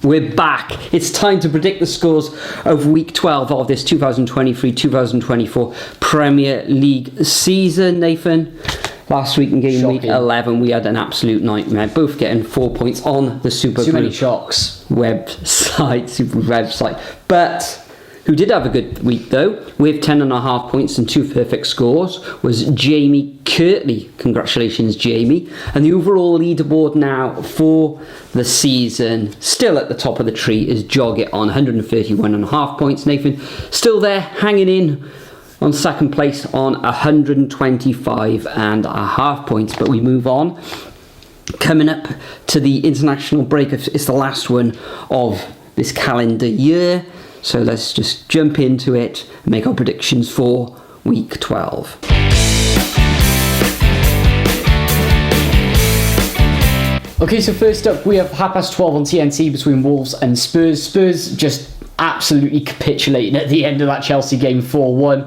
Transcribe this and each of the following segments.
We're back. It's time to predict the scores of Week 12 of this 2023-2024 Premier League season, Nathan. Last week in game week 11, we had an absolute nightmare. Both getting 4 points on the Superbru Too many shocks. website. But who did have a good week though, with 10.5 points and 2 perfect scores, was Jamie Kirtley. Congratulations, Jamie. And the overall leaderboard now for the season, still at the top of the tree, is Jog It on 131.5 points. Nathan, still there, hanging in on second place on 125.5 points. But we move on. Coming up to the international break, it's the last one of this calendar year. So let's just jump into it and make our predictions for Week 12. Okay, so first up we have 12:30 on TNT between Wolves and Spurs. Spurs just absolutely capitulating at the end of that Chelsea game 4-1.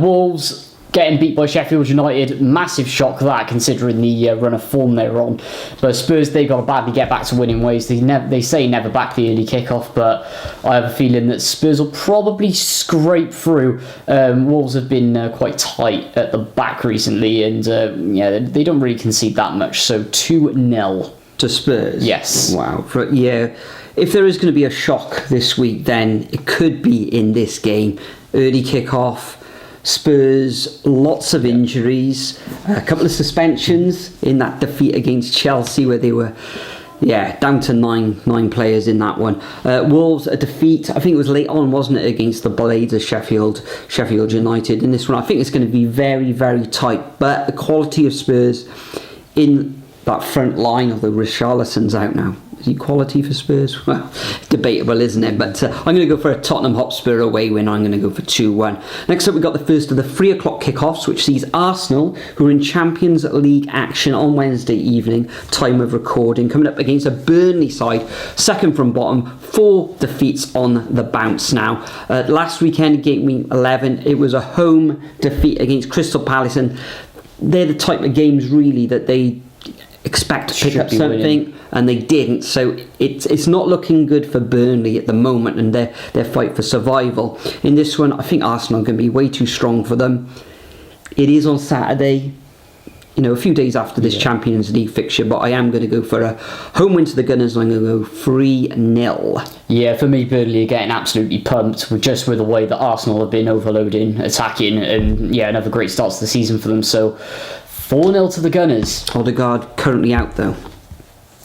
Wolves getting beat by Sheffield United, massive shock that considering the run of form they were on. But Spurs, they've got to badly get back to winning ways. They say never back the early kickoff, but I have a feeling that Spurs will probably scrape through. Wolves have been quite tight at the back recently, and they don't really concede that much. So 2-0 to Spurs. Yes. Wow. If there is going to be a shock this week, then it could be in this game. Early kickoff. Spurs, lots of injuries, a couple of suspensions in that defeat against Chelsea where they were down to nine players in that one. Wolves, a defeat, I think it was late on, wasn't it, against the Blades of Sheffield United. In this one, I think it's going to be very, very tight, but the quality of Spurs in that front line, although Richarlison's out now. Is he quality for Spurs? Well, debatable, isn't it? But I'm going to go for a Tottenham Hotspur away win. I'm going to go for 2-1. Next up, we've got the first of the 3 o'clock kickoffs, which sees Arsenal, who are in Champions League action on Wednesday evening, time of recording, coming up against a Burnley side, second from bottom, 4 defeats on the bounce now. Last weekend, game week 11, it was a home defeat against Crystal Palace, and they're the type of games, really, that they expect to pick up something winning. And they didn't, so it's not looking good for Burnley at the moment and their fight for survival. In this one, I think Arsenal are going to be way too strong for them. It is on Saturday, a few days after this Champions League fixture, but I am going to go for a home win to the Gunners, and I'm going to go 3-0. Yeah, for me, Burnley are getting absolutely pumped with the way that Arsenal have been overloading, attacking, and another great start to the season for them. So 4-0 to the Gunners. Odegaard currently out though.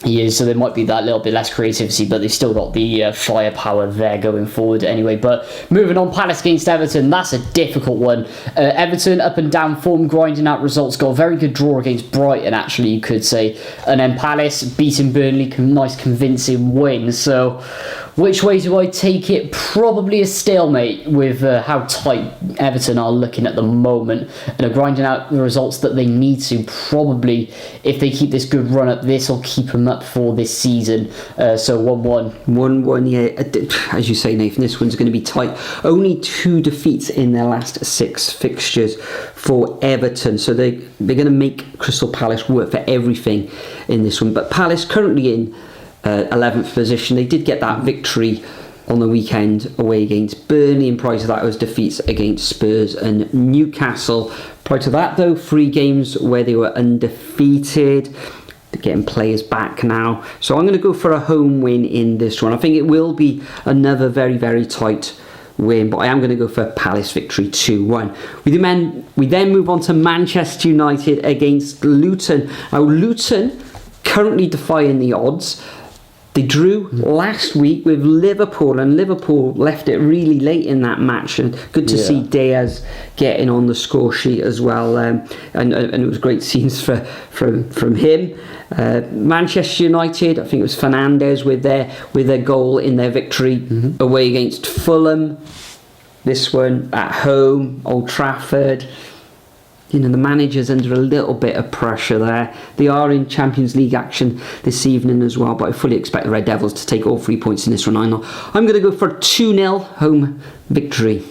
He is, so there might be that little bit less creativity, but they've still got the firepower there going forward anyway. But moving on, Palace against Everton, that's a difficult one. Everton, up and down form, grinding out results, got a very good draw against Brighton, actually, you could say. And then Palace beating Burnley, nice convincing win. So which way do I take it? Probably a stalemate with how tight Everton are looking at the moment and are grinding out the results that they need to. Probably, if they keep this good run up, this will keep them up for this season. So 1-1. 1-1, yeah. As you say, Nathan, this one's going to be tight. Only 2 defeats in their last 6 fixtures for Everton. So they're going to make Crystal Palace work for everything in this one. But Palace currently in 11th position. They did get that victory on the weekend away against Burnley, and prior to that it was defeats against Spurs and Newcastle. Prior to that though, 3 games where they were undefeated. They're getting players back now, so I'm going to go for a home win in this one. I think it will be another very, very tight win, but I am going to go for a Palace victory 2-1. We then move on to Manchester United against Luton. Now Luton currently defying the odds. They drew last week with Liverpool, and Liverpool left it really late in that match. And good to see Diaz getting on the score sheet as well. And it was great scenes from him. Manchester United, I think it was Fernandes with their goal in their victory away against Fulham. This one at home, Old Trafford. The manager's under a little bit of pressure there. They are in Champions League action this evening as well, but I fully expect the Red Devils to take all 3 points in this one. I'm going to go for a 2-0 home victory.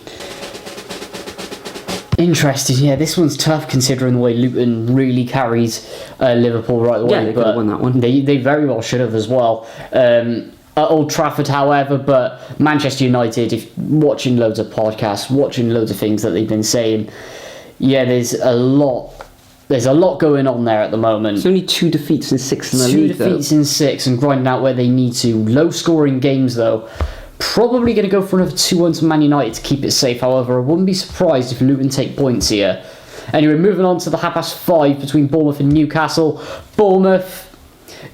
Interesting, yeah. This one's tough considering the way Luton really carried Liverpool right away. Yeah, they could have won that one. They very well should have as well. at Old Trafford, however. But Manchester United, if watching loads of podcasts, watching loads of things that they've been saying, yeah, there's a lot going on there at the moment. It's only 2 defeats in 6 in the league, 2 defeats in 6 and grinding out where they need to. Low scoring games though. Probably going to go for another 2-1 to Man United to keep it safe. However, I wouldn't be surprised if Luton take points here. Anyway, moving on to the 5:30 between Bournemouth and Newcastle. Bournemouth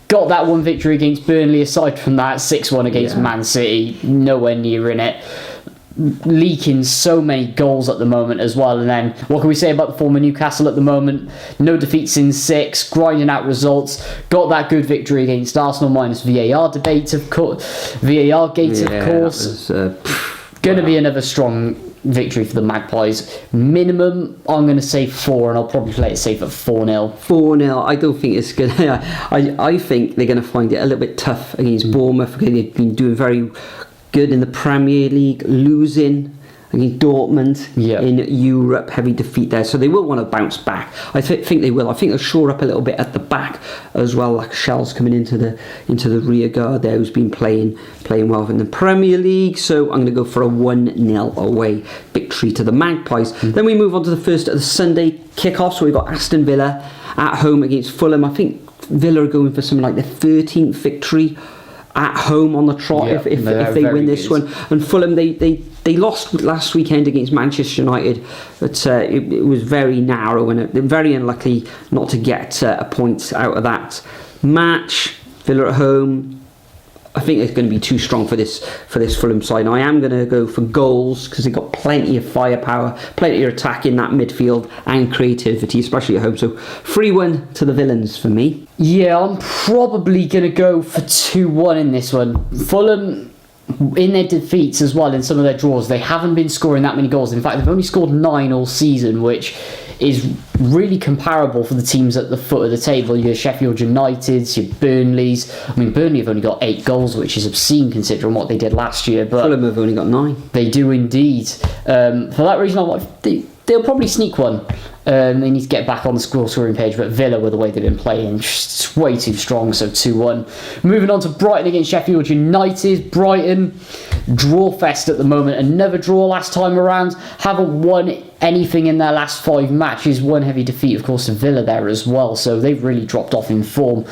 got that one victory against Burnley. Aside from that, 6-1 against Man City. Nowhere near in it. Leaking so many goals at the moment as well. And then what can we say about the former Newcastle at the moment? No defeats in 6, grinding out results. Got that good victory against Arsenal minus VAR debate, of course. VAR gate, of course. Going to be another strong victory for the Magpies. Minimum, I'm going to say 4, and I'll probably play it safe at 4-0. 4-0. I don't think it's going to... I think they're going to find it a little bit tough against Bournemouth. They've been doing very good in the Premier League, losing against Dortmund in Europe, heavy defeat there, so they will want to bounce back. I think they will. I think they'll shore up a little bit at the back as well. Like Shell's coming into the rear guard there, who's been playing well in the Premier League. So I'm going to go for a 1-0 away victory to the Magpies. Then we move on to the first of the Sunday kickoff. So we've got Aston Villa at home against Fulham. I think Villa are going for something like their 13th victory at home on the trot if they win this one. And Fulham, they lost last weekend against Manchester United, but it was very narrow, and they're very unlucky not to get a point out of that match. Villa at home, I think it's going to be too strong for this Fulham side. Now, I am going to go for goals because they've got plenty of firepower, plenty of attack in that midfield and creativity, especially at home. So 3-1 to the Villains for me. Yeah, I'm probably going to go for 2-1 in this one. Fulham, in their defeats as well, in some of their draws, they haven't been scoring that many goals. In fact, they've only scored 9 all season, which is really comparable for the teams at the foot of the table. Your Sheffield Uniteds, your Burnleys. I mean, Burnley have only got 8 goals, which is obscene considering what they did last year. But Fulham have only got 9. They do indeed. For that reason, they'll probably sneak one. They need to get back on the scoring page, but Villa, with the way they've been playing, just way too strong, so 2-1. Moving on to Brighton against Sheffield United. Brighton, draw fest at the moment. Another draw last time around. Haven't won anything in their last 5 matches. One heavy defeat, of course, to Villa there as well, so they've really dropped off in form.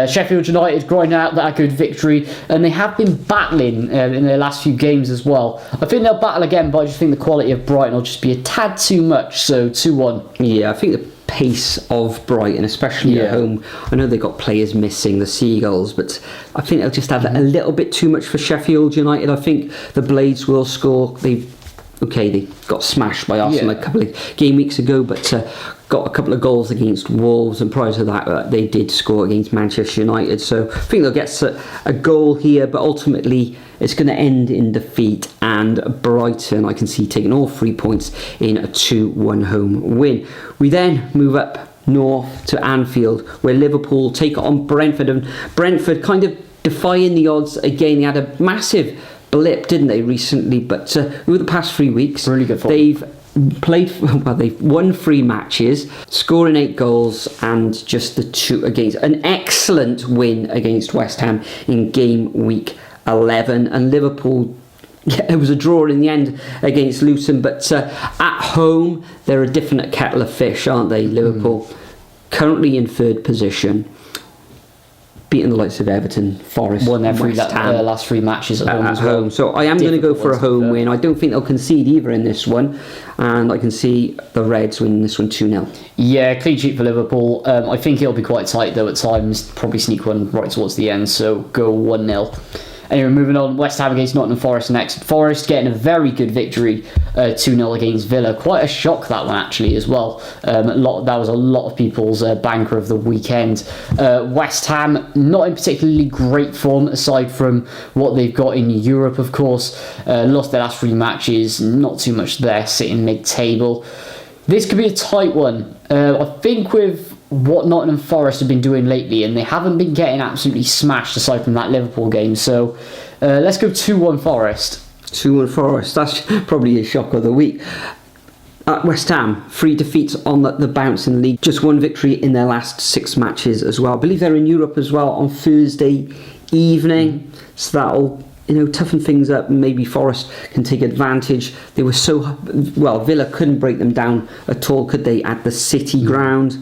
Sheffield United grinding out that good victory, and they have been battling in their last few games as well. I think they'll battle again, but I just think the quality of Brighton will just be a tad too much, so 2-1. Yeah, I think the pace of Brighton, especially at home, I know they've got players missing, the Seagulls, but I think they'll just have a little bit too much for Sheffield United. I think the Blades will score. They got smashed by Arsenal a couple of game weeks ago, but got a couple of goals against Wolves, and prior to that they did score against Manchester United, so I think they'll get a goal here, but ultimately it's going to end in defeat, and Brighton I can see taking all 3 points in a 2-1 home win. We then move up north to Anfield, where Liverpool take on Brentford, and Brentford kind of defying the odds again. They had a massive blip, didn't they, recently, but over the past 3 weeks, really good form. They've won 3 matches, scoring 8 goals, and just the 2 against an excellent win against West Ham in game week 11, and Liverpool, it was a draw in the end against Luton, but at home they're a different kettle of fish, aren't they? Liverpool currently in 3rd position, beating the likes of Everton, Forest, won their last 3 matches at home as well. Home. So I am going to go for a home win. I don't think they'll concede either in this one, and I can see the Reds winning this one 2-0. Yeah, clean sheet for Liverpool. I think it'll be quite tight though at times, probably sneak one right towards the end, so go 1-0. Anyway, moving on, West Ham against Nottingham Forest next. Forest getting a very good victory, 2-0 against Villa. Quite a shock, that one, actually, as well. That was a lot of people's banker of the weekend. West Ham, not in particularly great form, aside from what they've got in Europe, of course. Lost their last 3 matches, not too much there, sitting mid-table. This could be a tight one. I think with what Nottingham Forest have been doing lately, and they haven't been getting absolutely smashed aside from that Liverpool game, so let's go 2-1 Forest. 2-1 Forest, that's probably a shock of the week. At West Ham, 3 defeats on the bounce in the league, just 1 victory in their last 6 matches as well. I believe they're in Europe as well on Thursday evening, so that'll toughen things up. Maybe Forest can take advantage. They were Villa couldn't break them down at all, could they, at the City ground?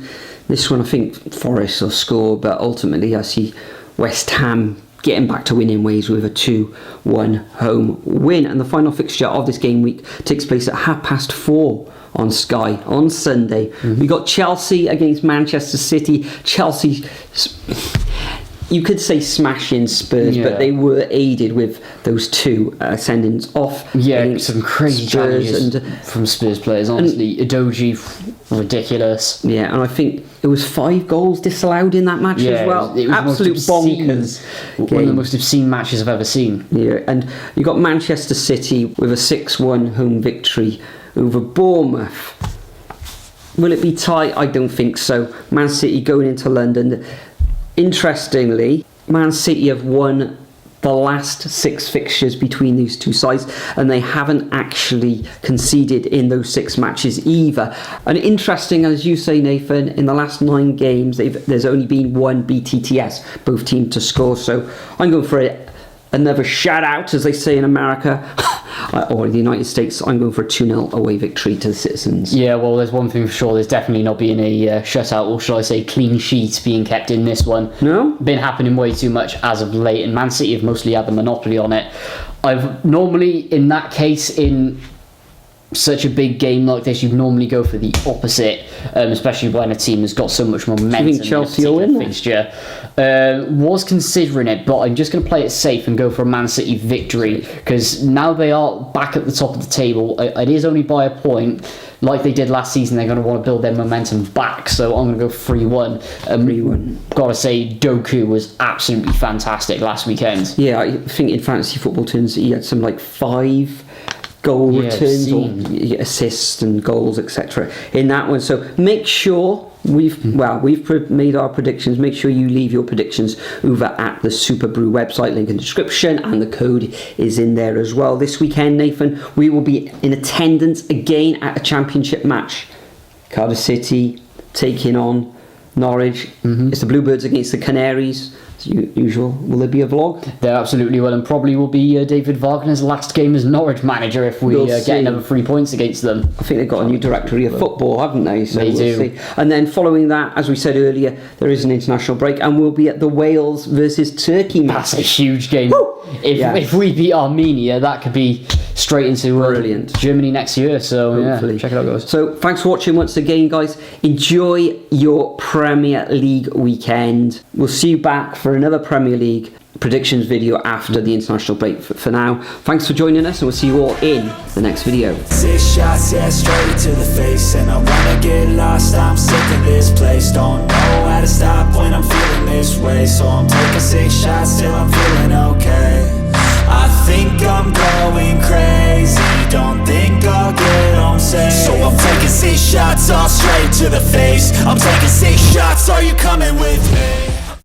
This one, I think Forest will score, but ultimately I see West Ham getting back to winning ways with a 2-1 home win. And the final fixture of this game week takes place at 4:30 on Sky on Sunday. We got Chelsea against Manchester City. Chelsea, you could say smashing Spurs, but they were aided with those two sendings off. Yeah, some crazy challenges from Spurs players, honestly. Udogie, ridiculous. Yeah, and I think it was 5 goals disallowed in that match as well. It was absolute bonkers. One of the most obscene matches I've ever seen. Yeah, and you got Manchester City with a 6-1 home victory over Bournemouth. Will it be tight? I don't think so. Man City going into London. Interestingly, Man City have won the last 6 fixtures between these two sides, and they haven't actually conceded in those 6 matches either. And interesting, as you say, Nathan, in the last 9 games, there's only been 1 BTTS, both teams to score. So I'm going for another shout out, as they say in America, or in the United States. I'm going for a 2-0 away victory to the Citizens. Yeah, well, there's one thing for sure. There's definitely not being a shutout, or shall I say clean sheet being kept in this one. No? Been happening way too much as of late, and Man City have mostly had the monopoly on it. I've normally, in that case, in such a big game like this, you'd normally go for the opposite, especially when a team has got so much momentum. Do you think Chelsea will win fixture? Was considering it, but I'm just going to play it safe and go for a Man City victory, because now they are back at the top of the table. It is only by a point. Like they did last season, they're going to want to build their momentum back, so I'm going to go 3-1. 3-1. Gotta say, Doku was absolutely fantastic last weekend. Yeah, I think in fantasy football terms, he had some 5 goal returns or assists and goals, etc. in that one. So make sure we've made our predictions. Make sure you leave your predictions over at the Superbru website, link in the description, and the code is in there as well. This weekend, Nathan, we will be in attendance again at a championship match. Cardiff City taking on Norwich. It's the Bluebirds against the Canaries. As usual, will there be a vlog? There absolutely will, and probably will be David Wagner's last game as Norwich manager if we get another 3 points against them. I think they've got a new directory of football, haven't they? So they do. See. And then following that, as we said earlier, there is an international break, and we'll be at the Wales versus Turkey match. That's a huge game. If we beat Armenia, that could be straight into brilliant Germany next year. So hopefully. Check it out, guys. So thanks for watching once again, guys. Enjoy your Premier League weekend. We'll see you back for another Premier League predictions video after the international break. For now, thanks for joining us, and we'll see you all in the next video. 6 shots, yeah, straight to the face, and I wanna get lost. I'm sick of this place, don't know how to stop when I'm feeling this way, so I'm taking 6 shots till I'm feeling okay. I think I'm going crazy, don't think I'll get home safe, so I'm taking 6 shots all straight to the face. I'm taking 6 shots, are you coming with me?